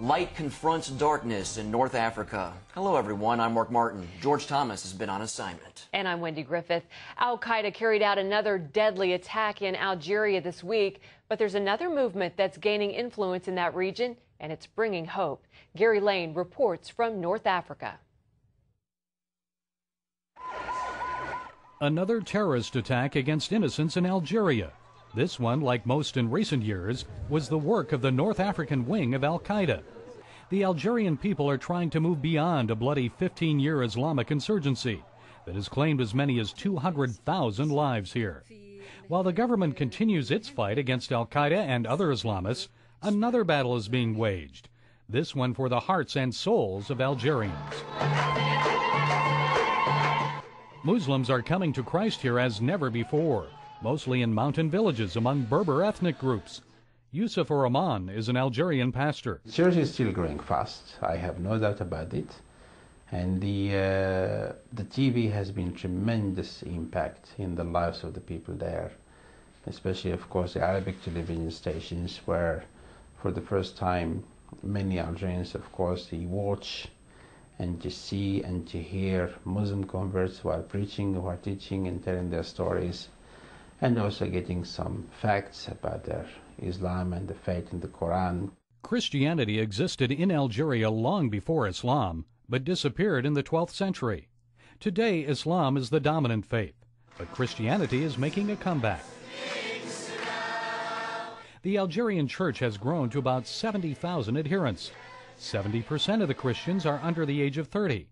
Light confronts darkness in North Africa. Hello, everyone. I'm Mark Martin. George Thomas has been on assignment. And I'm Wendy Griffith. Al-Qaeda carried out another deadly attack in Algeria this week, but there's another movement that's gaining influence in that region, and it's bringing hope. Gary Lane reports from North Africa. Another terrorist attack against innocents in Algeria. This one, like most in recent years, was the work of the North African wing of Al-Qaeda. The Algerian people are trying to move beyond a bloody 15-year Islamic insurgency that has claimed as many as 200,000 lives here. While the government continues its fight against Al-Qaeda and other Islamists, another battle is being waged, this one for the hearts and souls of Algerians. Muslims are coming to Christ here as never before, mostly in mountain villages among Berber ethnic groups. Yusuf Rahman is an Algerian pastor. The church is still growing fast, I have no doubt about it. And the TV has been tremendous impact in the lives of the people there, especially, of course, the Arabic television stations, where for the first time many Algerians, of course, they watch and to see and to hear Muslim converts who are preaching, who are teaching and telling their stories, and also getting some facts about their Islam and the faith in the Quran. Christianity existed in Algeria long before Islam, but disappeared in the 12th century. Today, Islam is the dominant faith, but Christianity is making a comeback. The Algerian church has grown to about 70,000 adherents. 70% of the Christians are under the age of 30.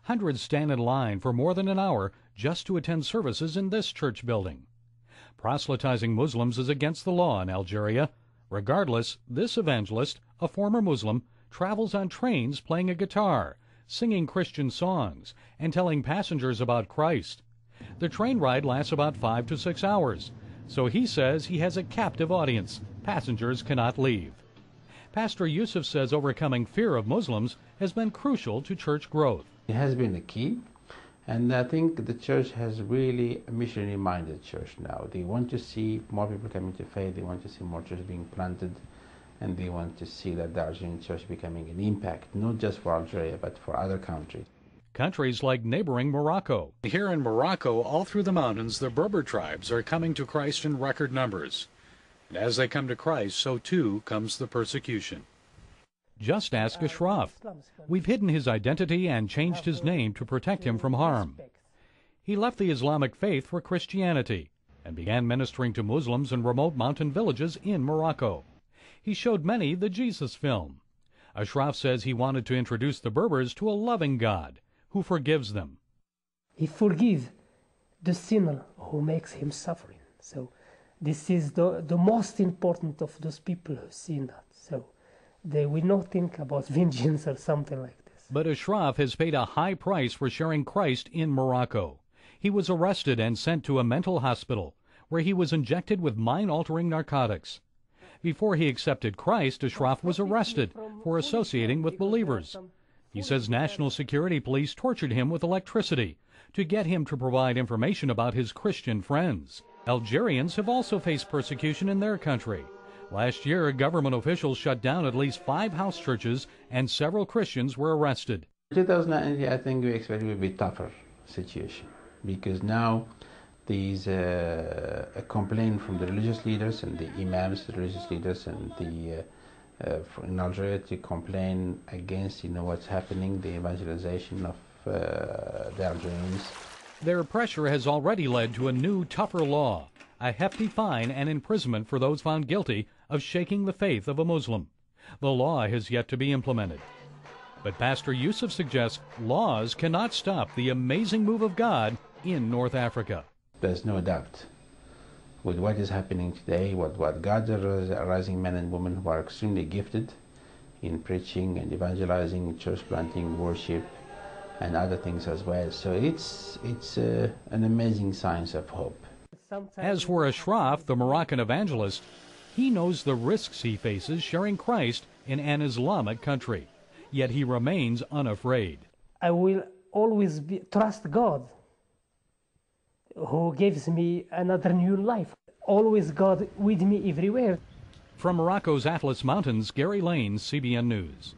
Hundreds stand in line for more than an hour just to attend services in this church building. Proselytizing Muslims is against the law in Algeria. Regardless, this evangelist, a former Muslim, travels on trains playing a guitar, singing Christian songs, and telling passengers about Christ. The train ride lasts about 5 to 6 hours, so he says he has a captive audience. Passengers cannot leave. Pastor Yusuf says overcoming fear of Muslims has been crucial to church growth. It has been a key. And I think the church has really a missionary-minded church now. They want to see more people coming to faith, they want to see more churches being planted, and they want to see that the Algerian church becoming an impact, not just for Algeria, but for other countries. Countries like neighboring Morocco. Here in Morocco, all through the mountains, the Berber tribes are coming to Christ in record numbers. And as they come to Christ, so too comes the persecution. Just ask Ashraf. We've hidden his identity and changed his name to protect him from harm. He left the Islamic faith for Christianity and began ministering to Muslims in remote mountain villages in Morocco. He showed many the Jesus film. Ashraf says he wanted to introduce the Berbers to a loving God who forgives them. He forgives the sinner who makes him suffering. So this is the most important of those people who sin that. So they will not think about vengeance or something like this. But Ashraf has paid a high price for sharing Christ in Morocco. He was arrested and sent to a mental hospital where he was injected with mind-altering narcotics. Before he accepted Christ, Ashraf was arrested for associating with believers. He says national security police tortured him with electricity to get him to provide information about his Christian friends. Algerians have also faced persecution in their country. Last year, government officials shut down at least 5 house churches and several Christians were arrested. 2019, I think we expect it will be a tougher situation because now there's a complaint from the religious leaders and the imams, the religious leaders, and in Algeria to complain against what's happening, the evangelization of the Algerians. Their pressure has already led to a new, tougher law, a hefty fine and imprisonment for those found guilty of shaking the faith of a Muslim. The law has yet to be implemented. But Pastor Yusuf suggests laws cannot stop the amazing move of God in North Africa. There's no doubt with what is happening today, what God's rising men and women who are extremely gifted in preaching and evangelizing, church planting, worship, and other things as well. So it's an amazing signs of hope. As for Ashraf, the Moroccan evangelist, he knows the risks he faces sharing Christ in an Islamic country, yet he remains unafraid. I will always trust God, who gives me another new life. Always God with me everywhere. From Morocco's Atlas Mountains, Gary Lane, CBN News.